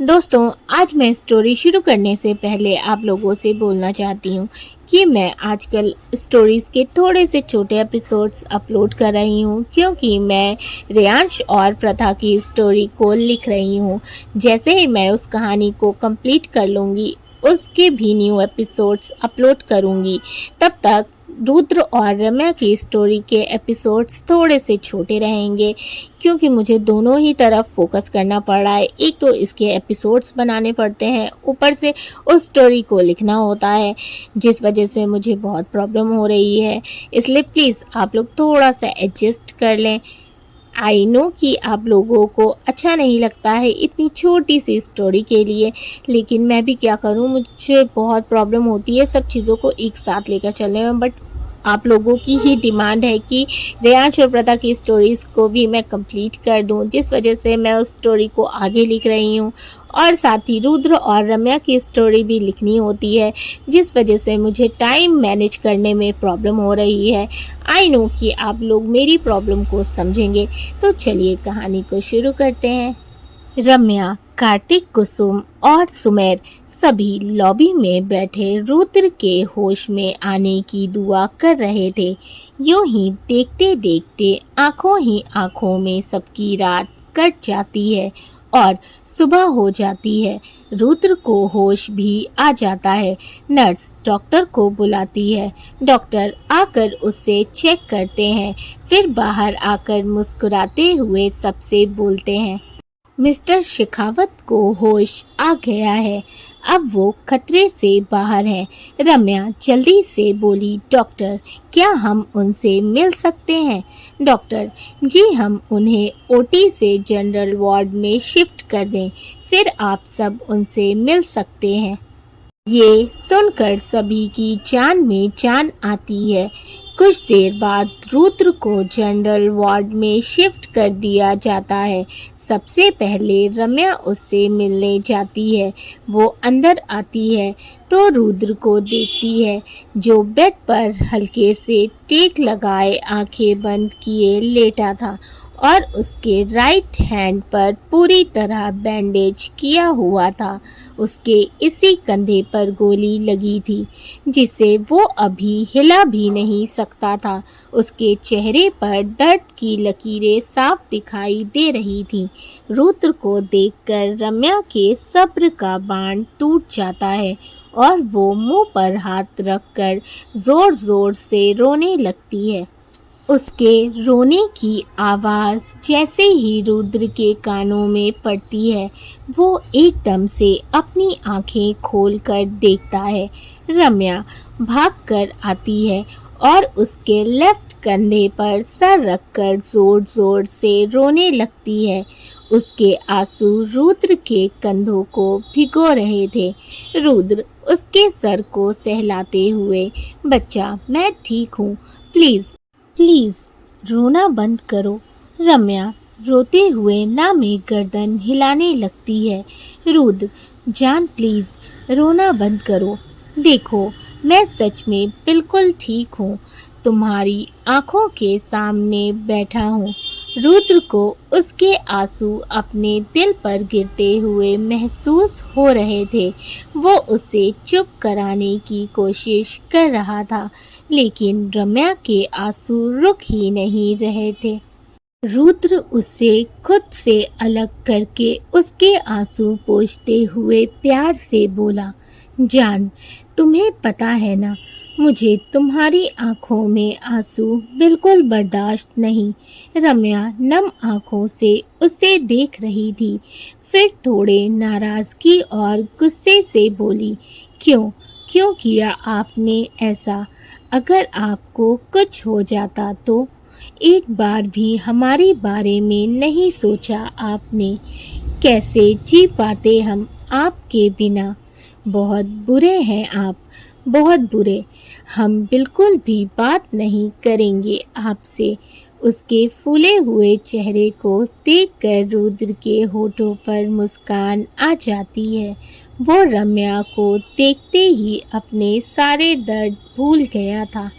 दोस्तों, आज मैं स्टोरी शुरू करने से पहले आप लोगों से बोलना चाहती हूँ कि मैं आजकल स्टोरीज़ के थोड़े से छोटे एपिसोड्स अपलोड कर रही हूँ क्योंकि मैं रेयांश और प्रथा की स्टोरी को लिख रही हूँ। जैसे ही मैं उस कहानी को कंप्लीट कर लूँगी, उसके भी न्यू एपिसोड्स अपलोड करूँगी। तब तक रुद्र और रम्या की स्टोरी के एपिसोड्स थोड़े से छोटे रहेंगे क्योंकि मुझे दोनों ही तरफ फोकस करना पड़ रहा है। एक तो इसके एपिसोड्स बनाने पड़ते हैं, ऊपर से उस स्टोरी को लिखना होता है, जिस वजह से मुझे बहुत प्रॉब्लम हो रही है। इसलिए प्लीज़ आप लोग थोड़ा सा एडजस्ट कर लें। आई नो कि आप लोगों को अच्छा नहीं लगता है इतनी छोटी सी स्टोरी के लिए, लेकिन मैं भी क्या करूं, मुझे बहुत प्रॉब्लम होती है सब चीज़ों को एक साथ लेकर चलने में। बट आप लोगों की ही डिमांड है कि रेयांश और प्रथा की स्टोरीज़ को भी मैं कंप्लीट कर दूं, जिस वजह से मैं उस स्टोरी को आगे लिख रही हूं। और साथ ही रुद्र और रम्या की स्टोरी भी लिखनी होती है, जिस वजह से मुझे टाइम मैनेज करने में प्रॉब्लम हो रही है। आई नो कि आप लोग मेरी प्रॉब्लम को समझेंगे, तो चलिए कहानी को शुरू करते हैं। रम्या, कार्तिक, कुसुम और सुमेर सभी लॉबी में बैठे रुद्र के होश में आने की दुआ कर रहे थे। यूं ही देखते देखते आंखों ही आंखों में सबकी रात कट जाती है और सुबह हो जाती है। रुद्र को होश भी आ जाता है। नर्स डॉक्टर को बुलाती है। डॉक्टर आकर उससे चेक करते हैं, फिर बाहर आकर मुस्कुराते हुए सबसे बोलते हैं, मिस्टर शेखावत को होश आ गया है, अब वो खतरे से बाहर है। रम्या जल्दी से बोली, डॉक्टर क्या हम उनसे मिल सकते हैं? डॉक्टर जी, हम उन्हें ओटी से जनरल वार्ड में शिफ्ट कर दें, फिर आप सब उनसे मिल सकते हैं। ये सुनकर सभी की जान में जान आती है। कुछ देर बाद रुद्र को जनरल वार्ड में शिफ्ट कर दिया जाता है। सबसे पहले रम्या उससे मिलने जाती है। वो अंदर आती है तो रुद्र को देखती है, जो बेड पर हल्के से टेक लगाए आंखें बंद किए लेटा था और उसके राइट हैंड पर पूरी तरह बैंडेज किया हुआ था। उसके इसी कंधे पर गोली लगी थी, जिसे वो अभी हिला भी नहीं सकता था। उसके चेहरे पर दर्द की लकीरें साफ दिखाई दे रही थीं। रुद्र को देखकर रम्या के सब्र का बांध टूट जाता है और वो मुंह पर हाथ रखकर जोर जोर से रोने लगती है। उसके रोने की आवाज़ जैसे ही रुद्र के कानों में पड़ती है, वो एकदम से अपनी आंखें खोलकर देखता है। रम्या भागकर आती है और उसके लेफ्ट कंधे पर सर रखकर जोर जोर से रोने लगती है। उसके आंसू रुद्र के कंधों को भिगो रहे थे। रुद्र उसके सर को सहलाते हुए, बच्चा मैं ठीक हूँ, प्लीज़ प्लीज़ रोना बंद करो। रम्या रोते हुए ना में गर्दन हिलाने लगती है। रुद्र जान प्लीज़ रोना बंद करो। देखो मैं सच में बिल्कुल ठीक हूँ, तुम्हारी आँखों के सामने बैठा हूँ। रुद्र को उसके आंसू अपने दिल पर गिरते हुए महसूस हो रहे थे। वो उसे चुप कराने की कोशिश कर रहा था, लेकिन रम्या के आंसू रुक ही नहीं रहे थे। रुद्र उसे खुद से अलग करके उसके आंसू पोंछते हुए प्यार से बोला, जान तुम्हें पता है ना, मुझे तुम्हारी आंखों में आंसू बिल्कुल बर्दाश्त नहीं। रम्या नम आंखों से उसे देख रही थी, फिर थोड़े नाराज़गी और गुस्से से बोली, क्यों क्यों किया आपने ऐसा? अगर आपको कुछ हो जाता तो? एक बार भी हमारे बारे में नहीं सोचा आपने? कैसे जी पाते हम आपके बिना? बहुत बुरे हैं आप, बहुत बुरे। हम बिल्कुल भी बात नहीं करेंगे आपसे। उसके फूले हुए चेहरे को देखकर रुद्र के होठों पर मुस्कान आ जाती है। वो रम्या को देखते ही अपने सारे दर्द भूल गया था।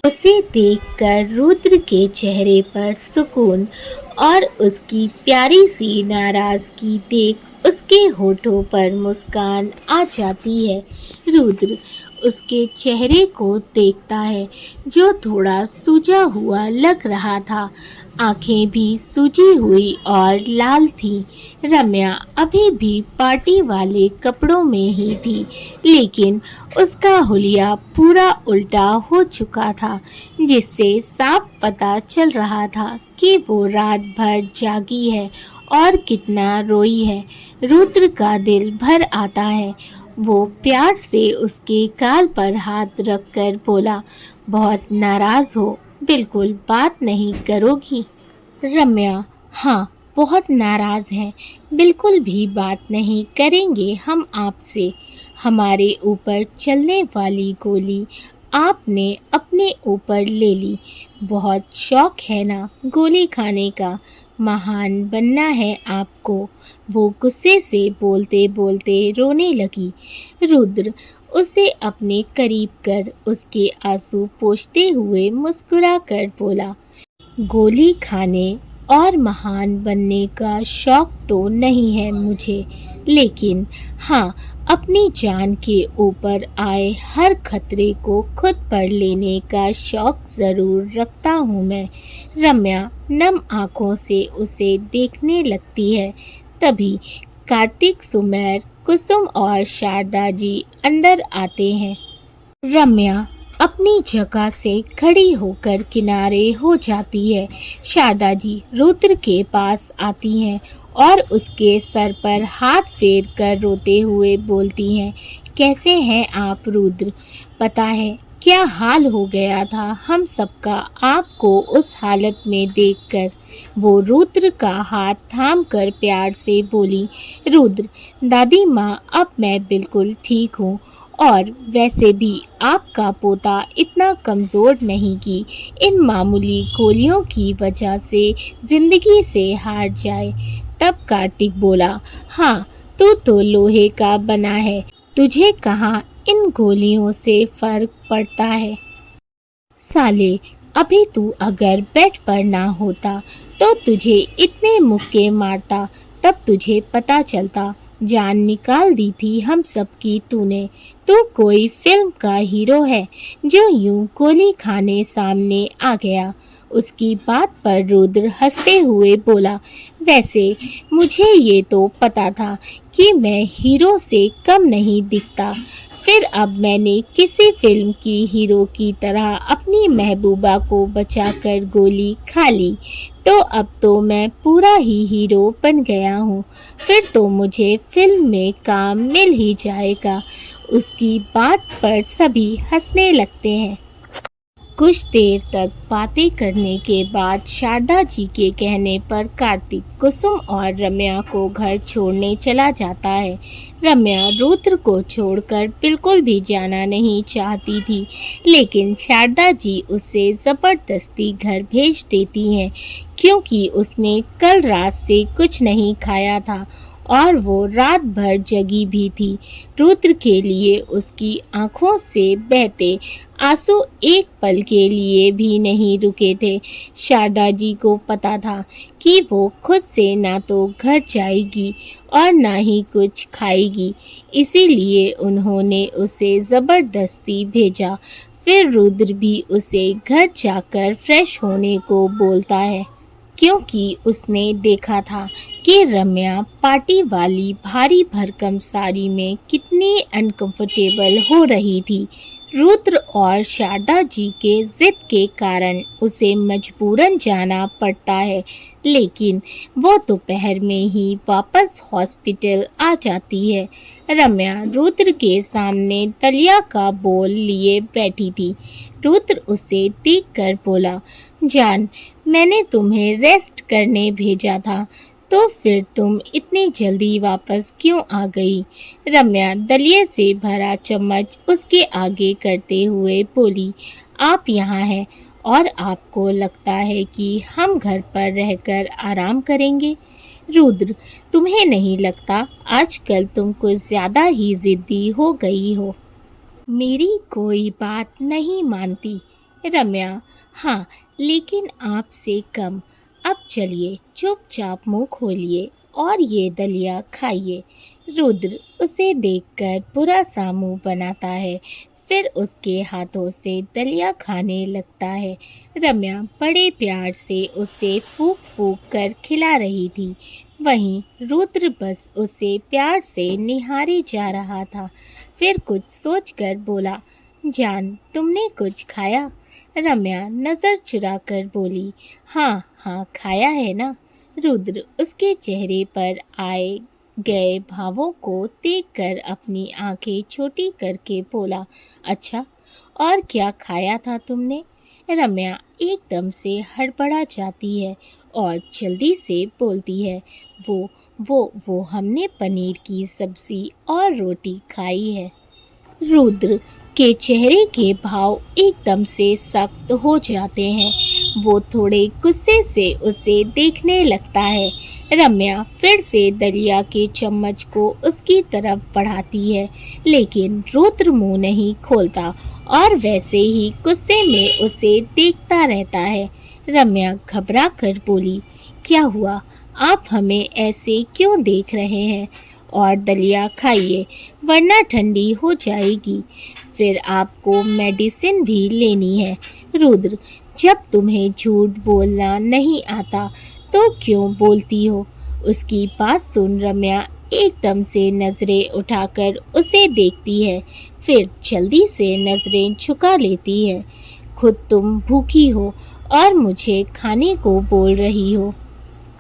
उसे देखकर रुद्र के चेहरे पर सुकून और उसकी प्यारी सी नाराज़गी देख उसके होठों पर मुस्कान आ जाती है। रुद्र उसके चेहरे को देखता है जो थोड़ा सूजा हुआ लग रहा था। आंखें भी सूजी हुई और लाल थी। रम्या अभी भी पार्टी वाले कपड़ों में ही थी, लेकिन उसका हुलिया पूरा उल्टा हो चुका था, जिससे साफ पता चल रहा था कि वो रात भर जागी है और कितना रोई है। रुद्र का दिल भर आता है। वो प्यार से उसके गाल पर हाथ रखकर बोला, बहुत नाराज हो, बिल्कुल बात नहीं करोगी? रम्या, हाँ, बहुत नाराज है, बिल्कुल भी बात नहीं करेंगे हम आपसे। हमारे ऊपर चलने वाली गोली आपने अपने ऊपर ले ली। बहुत शौक है ना गोली खाने का, महान बनना है आपको। वो गुस्से से बोलते बोलते रोने लगी। रुद्र उसे अपने करीब कर उसके आंसू पोंछते हुए मुस्कुरा कर बोला, गोली खाने और महान बनने का शौक तो नहीं है मुझे, लेकिन हाँ, अपनी जान के ऊपर आए हर खतरे को खुद पर लेने का शौक जरूर रखता हूँ मैं। रम्या नम आंखों से उसे देखने लगती है। तभी कार्तिक, सुमेर, कुसुम और शारदा जी अंदर आते हैं। रम्या अपनी जगह से खड़ी होकर किनारे हो जाती है। शारदा जी रुद्र के पास आती हैं और उसके सर पर हाथ फेर कर रोते हुए बोलती हैं, कैसे हैं आप रुद्र? पता है क्या हाल हो गया था हम सबका आपको उस हालत में देखकर? वो रुद्र का हाथ थाम कर प्यार से बोली, रुद्र, दादी माँ, अब मैं बिल्कुल ठीक हूँ, और वैसे भी आपका पोता इतना कमज़ोर नहीं कि इन मामूली गोलियों की वजह से जिंदगी से हार जाए। तब कार्तिक बोला, हाँ, तू तो लोहे का बना है, तुझे कहाँ इन गोलियों से फर्क पड़ता है? साले, अभी तू अगर बेड पर ना होता तो तुझे इतने मुक्के मारता, तब तुझे पता चलता। जान निकाल दी थी हम सबकी तूने। तू कोई फिल्म का हीरो है जो यूं गोली खाने सामने आ गया। उसकी बात पर रुद्र हंसते हुए बोला, वैसे मुझे ये तो पता था कि मैं हीरो से कम नहीं दिखता। फिर अब मैंने किसी फिल्म की हीरो की तरह अपनी महबूबा को बचाकर गोली खा ली, तो अब तो मैं पूरा ही हीरो बन गया हूँ। फिर तो मुझे फिल्म में काम मिल ही जाएगा। उसकी बात पर सभी हंसने लगते हैं। कुछ देर तक बातें करने के बाद शारदा जी के कहने पर कार्तिक कुसुम और रम्या को घर छोड़ने चला जाता है। रम्या रुद्र को छोड़कर बिल्कुल भी जाना नहीं चाहती थी, लेकिन शारदा जी उसे जबरदस्ती घर भेज देती हैं, क्योंकि उसने कल रात से कुछ नहीं खाया था और वो रात भर जगी भी थी। रुद्र के लिए उसकी आंखों से बहते आंसू एक पल के लिए भी नहीं रुके थे। शारदा जी को पता था कि वो खुद से ना तो घर जाएगी और ना ही कुछ खाएगी, इसीलिए उन्होंने उसे जबरदस्ती भेजा। फिर रुद्र भी उसे घर जाकर फ्रेश होने को बोलता है, क्योंकि उसने देखा था कि रम्या पार्टी वाली भारी भरकम साड़ी में कितनी अनकंफर्टेबल हो रही थी। रुद्र और शारदा जी के जिद के कारण उसे मजबूरन जाना पड़ता है, लेकिन वो दोपहर में ही वापस हॉस्पिटल आ जाती है। रम्या रुद्र के सामने दलिया का बोल लिए बैठी थी। रुद्र उसे देखकर बोला, जान, मैंने तुम्हें रेस्ट करने भेजा था, तो फिर तुम इतनी जल्दी वापस क्यों आ गई? रम्या दलिये से भरा चम्मच उसके आगे करते हुए बोली, आप यहाँ हैं और आपको लगता है कि हम घर पर रहकर आराम करेंगे? रुद्र, तुम्हें नहीं लगता आजकल तुम कुछ ज़्यादा ही ज़िद्दी हो गई हो? मेरी कोई बात नहीं मानती। रम्या, हाँ, लेकिन आपसे कम। अब चलिए चुपचाप मुंह खोलिए और ये दलिया खाइए। रुद्र उसे देखकर बुरा सा मुंह बनाता है, फिर उसके हाथों से दलिया खाने लगता है। रम्या बड़े प्यार से उसे फूंक फूंक कर खिला रही थी, वहीं रुद्र बस उसे प्यार से निहारे जा रहा था। फिर कुछ सोचकर बोला, जान तुमने कुछ खाया? रम्या नजर चुराकर बोली, हाँ हाँ खाया है ना। रुद्र उसके चेहरे पर आए गए भावों को देखकर अपनी आंखें छोटी करके बोला, अच्छा और क्या खाया था तुमने? रम्या एकदम से हड़बड़ा जाती है और जल्दी से बोलती है, वो हमने पनीर की सब्जी और रोटी खाई है। रुद्र के चेहरे के भाव एकदम से सख्त हो जाते हैं। वो थोड़े गुस्से से उसे देखने लगता है। रम्या फिर से दलिया के चम्मच को उसकी तरफ बढ़ाती है, लेकिन रुद्र मुंह नहीं खोलता और वैसे ही गुस्से में उसे देखता रहता है। रम्या घबरा कर बोली, क्या हुआ? आप हमें ऐसे क्यों देख रहे हैं? और दलिया खाइए वरना ठंडी हो जाएगी। फिर आपको मेडिसिन भी लेनी है। रुद्र, जब तुम्हें झूठ बोलना नहीं आता तो क्यों बोलती हो? उसकी बात सुन रम्या एकदम से नजरें उठाकर उसे देखती है, फिर जल्दी से नजरें झुका लेती है। खुद तुम भूखी हो और मुझे खाने को बोल रही हो।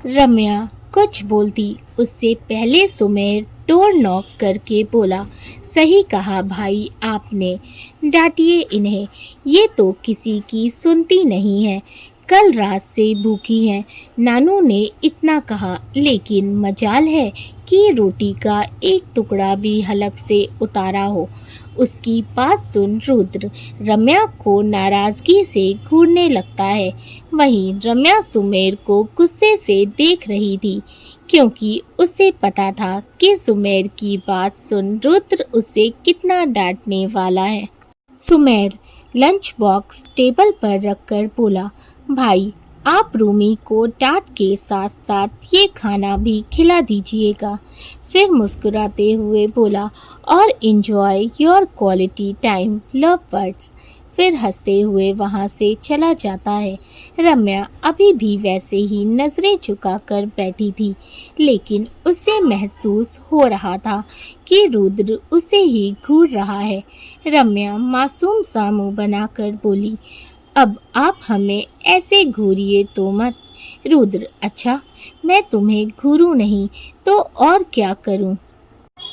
रम्या कुछ बोलती उससे पहले सुमेर डोर नॉक करके बोला, सही कहा भाई आपने, डांटिए इन्हें, ये तो किसी की सुनती नहीं है। कल रात से भूखी हैं। नानू ने इतना कहा, लेकिन मजाल है कि रोटी का एक टुकड़ा भी हलक से उतारा हो। उसकी बात सुन रुद्र रम्या को नाराजगी से घूरने लगता है। वहीं रम्या सुमेर को गुस्से से देख रही थी, क्योंकि उसे पता था कि सुमेर की बात सुन रुद्र उसे कितना डांटने वाला है। सुमेर लंच बॉक्स टेबल पर रखकर बोला, भाई आप रूमी को डांट के साथ साथ ये खाना भी खिला दीजिएगा। फिर मुस्कुराते हुए बोला, और enjoy your quality time love birds. फिर हंसते हुए वहां से चला जाता है। रम्या अभी भी वैसे ही नजरें झुकाकर बैठी थी, लेकिन उसे महसूस हो रहा था कि रुद्र उसे ही घूर रहा है। रम्या मासूम सा मुंह बनाकर बोली, अब आप हमें ऐसे घूरिए तो मत। रुद्र, अच्छा मैं तुम्हें घूरूं नहीं तो और क्या करूं?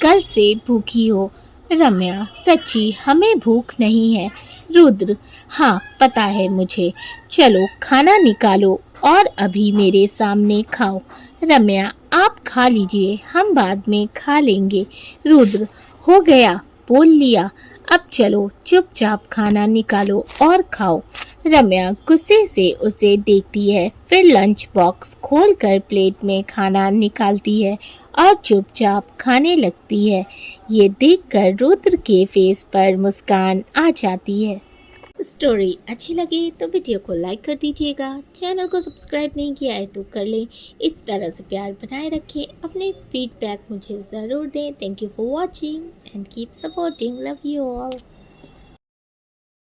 कल से भूखी हो। रम्या, सच्ची हमें भूख नहीं है। रुद्र, हाँ पता है मुझे, चलो खाना निकालो और अभी मेरे सामने खाओ। रम्या, आप खा लीजिए, हम बाद में खा लेंगे। रुद्र, हो गया, बोल लिया, अब चलो चुपचाप खाना निकालो और खाओ। रम्या गुस्से से उसे देखती है, फिर लंच बॉक्स खोलकर प्लेट में खाना निकालती है और चुपचाप खाने लगती है। ये देखकर रुद्र के फेस पर मुस्कान आ जाती है। स्टोरी अच्छी लगे तो वीडियो को लाइक कर दीजिएगा, चैनल को सब्सक्राइब नहीं किया है तो कर लें। इस तरह से प्यार बनाए रखें, अपने फीडबैक मुझे ज़रूर दें। Thank you for watching and keep supporting, love you all.